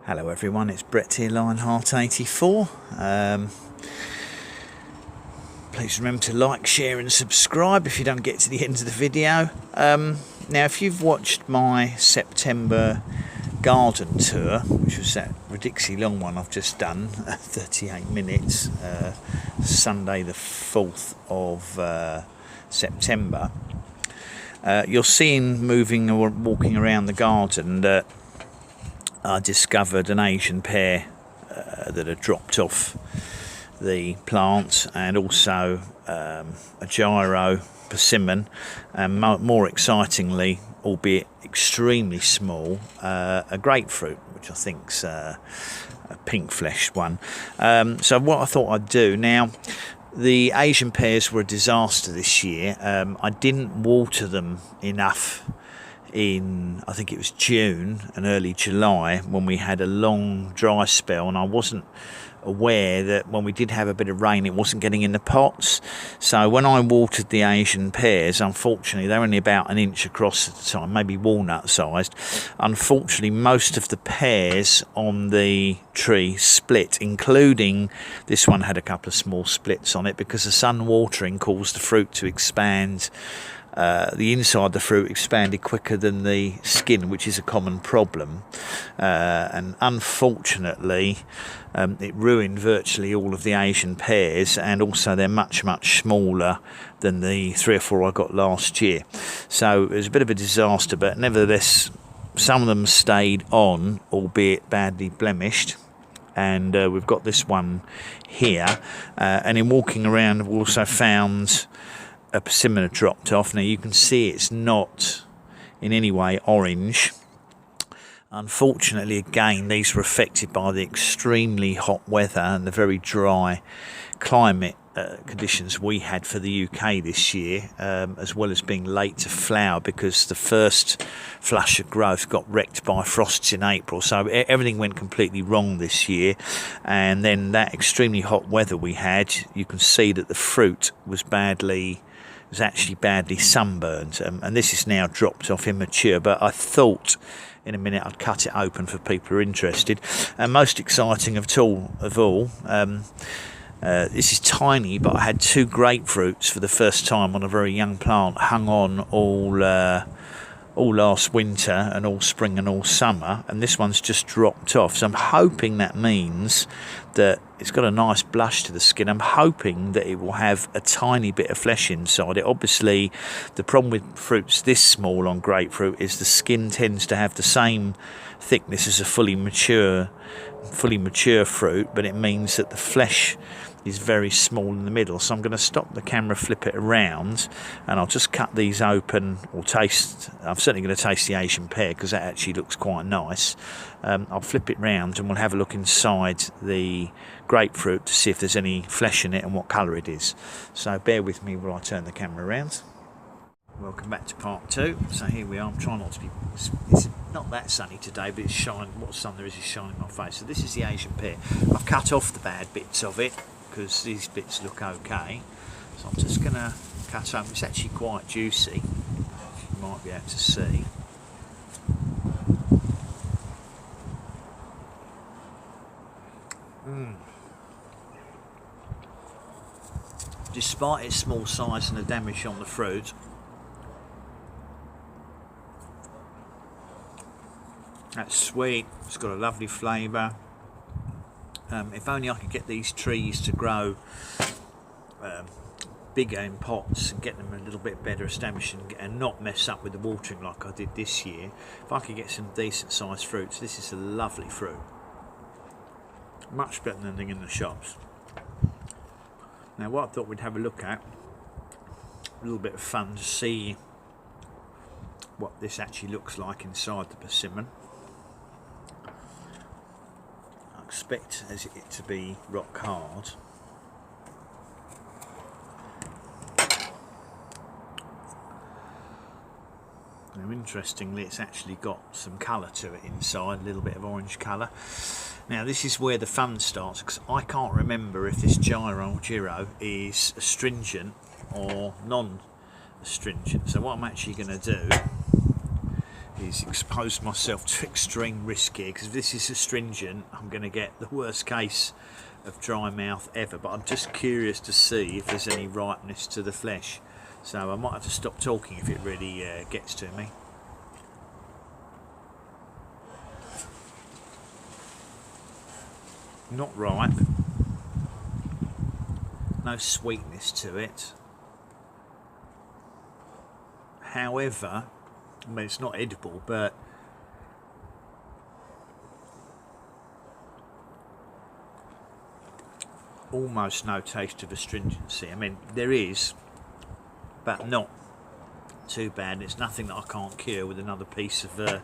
Hello everyone, it's Brett here, Lionheart84. Please remember to like, share and subscribe if you don't get to the end of the video. Now if you've watched my September garden tour, which was that ridiculously long one I've just done, 38 minutes, Sunday the 4th of September, you'll see in moving or walking around the garden that I discovered an Asian pear that had dropped off the plant, and also a Jiro persimmon, and more excitingly, albeit extremely small, a grapefruit, which I think's a pink-fleshed one. So what I thought I'd do now, the Asian pears were a disaster this year. I didn't water them enough in, I think it was June and early July, when we had a long dry spell, and I wasn't aware that when we did have a bit of rain it wasn't getting in the pots. So when I watered the Asian pears, unfortunately they're only about an inch across at the time, maybe walnut sized. Unfortunately most of the pears on the tree split, including this one had a couple of small splits on it because the sun watering caused the fruit to expand. The inside of the fruit expanded quicker than the skin, which is a common problem, and unfortunately it ruined virtually all of the Asian pears, and also they're much smaller than the 3 or 4 I got last year. So it was a bit of a disaster, but nevertheless some of them stayed on, albeit badly blemished. And we've got this one here, and in walking around we also found a persimmon had dropped off. Now you can see it's not in any way orange. Unfortunately, again, these were affected by the extremely hot weather and the very dry climate conditions we had for the UK this year, as well as being late to flower because the first flush of growth got wrecked by frosts in April. So everything went completely wrong this year, and then that extremely hot weather we had, you can see that the fruit was actually badly sunburned, and this is now dropped off immature, but I thought in a minute I'd cut it open for people who are interested. And most exciting of all, this is tiny, but I had 2 grapefruits for the first time on a very young plant, hung on all last winter and all spring and all summer, and this one's just dropped off. So I'm hoping that means that it's got a nice blush to the skin. I'm hoping that it will have a tiny bit of flesh inside it. Obviously the problem with fruits this small on grapefruit is the skin tends to have the same thickness as a fully mature fruit, but it means that the flesh is very small in the middle. So I'm going to stop the camera, flip it around, and I'll just cut these open, or taste. I'm certainly going to taste the Asian pear because that actually looks quite nice. I'll flip it round and we'll have a look inside the grapefruit to see if there's any flesh in it and what colour it is. So bear with me while I turn the camera around. Welcome back to part 2. So here we are. I'm trying not to be, it's not that sunny today, but it's shining, what sun there is shining in my face. So this is the Asian pear. I've cut off the bad bits of it because these bits look okay. So I'm just going to cut open. It's actually quite juicy, you might be able to see. Despite its small size and the damage on the fruit, that's sweet, it's got a lovely flavour. If only I could get these trees to grow bigger in pots and get them a little bit better established and not mess up with the watering like I did this year. If I could get some decent sized fruits, this is a lovely fruit. Much better than anything in the shops. Now what I thought we'd have a look at, a little bit of fun to see what this actually looks like inside the persimmon. I expect it to be rock hard. Now interestingly, it's actually got some colour to it inside, a little bit of orange colour. Now this is where the fun starts, because I can't remember if this Jiro is astringent or non-astringent. So what I'm actually going to do is expose myself to extreme risk here, because if this is astringent, I'm going to get the worst case of dry mouth ever. But I'm just curious to see if there's any ripeness to the flesh, so I might have to stop talking if it really gets to me. Not ripe, no sweetness to it. However, I mean, it's not edible, but almost no taste of astringency. I mean, there is, but not too bad. It's nothing that I can't cure with another piece of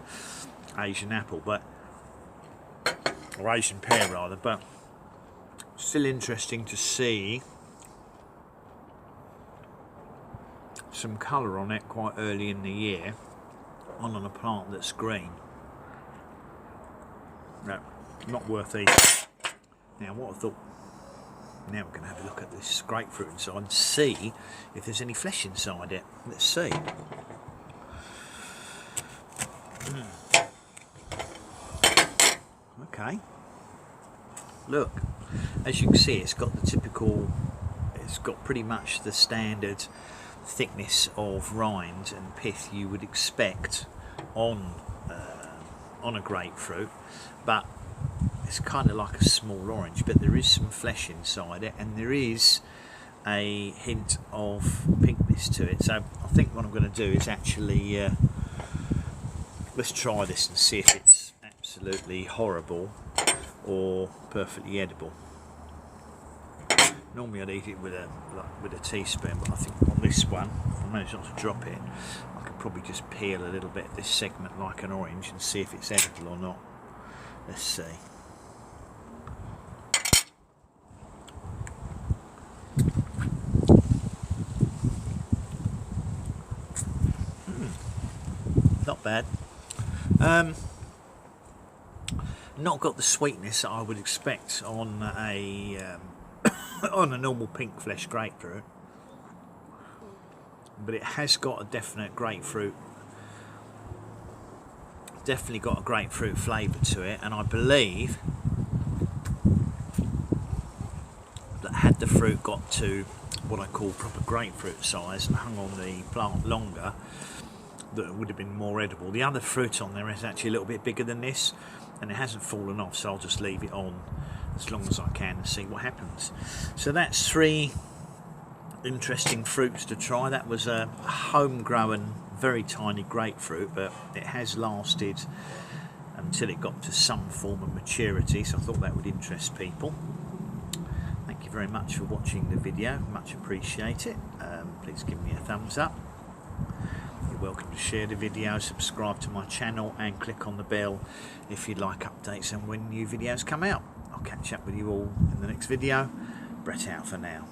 Asian apple, but or Asian pear rather. But still interesting to see some colour on it quite early in the year on a plant that's green. No, not worth eating. Now what I thought, now we're going to have a look at this grapefruit inside and see if there's any flesh inside it. Let's see. Okay, look, as you can see, it's got the typical, it's got pretty much the standard thickness of rind and pith you would expect on a grapefruit, but it's kind of like a small orange, but there is some flesh inside it, and there is a hint of pinkness to it. So I think what I'm going to do is actually let's try this and see if it's absolutely horrible or perfectly edible. Normally I'd eat it with a teaspoon, but I think on this one, if I manage not to drop it, I could probably just peel a little bit of this segment like an orange and see if it's edible or not. Let's see. Not bad. Not got the sweetness that I would expect on a on a normal pink flesh grapefruit, but it has got a definite grapefruit, definitely got a grapefruit flavour to it. And I believe that had the fruit got to what I call proper grapefruit size and hung on the plant longer, that it would have been more edible. The other fruit on there is actually a little bit bigger than this, and it hasn't fallen off, so I'll just leave it on as long as I can and see what happens. So that's 3 interesting fruits to try. That was a homegrown, very tiny grapefruit, but it has lasted until it got to some form of maturity, so I thought that would interest people. Thank you very much for watching the video, much appreciate it. Please give me a thumbs up. You're welcome to share the video, subscribe to my channel and click on the bell if you'd like updates on when new videos come out. I'll catch up with you all in the next video. Brett out for now.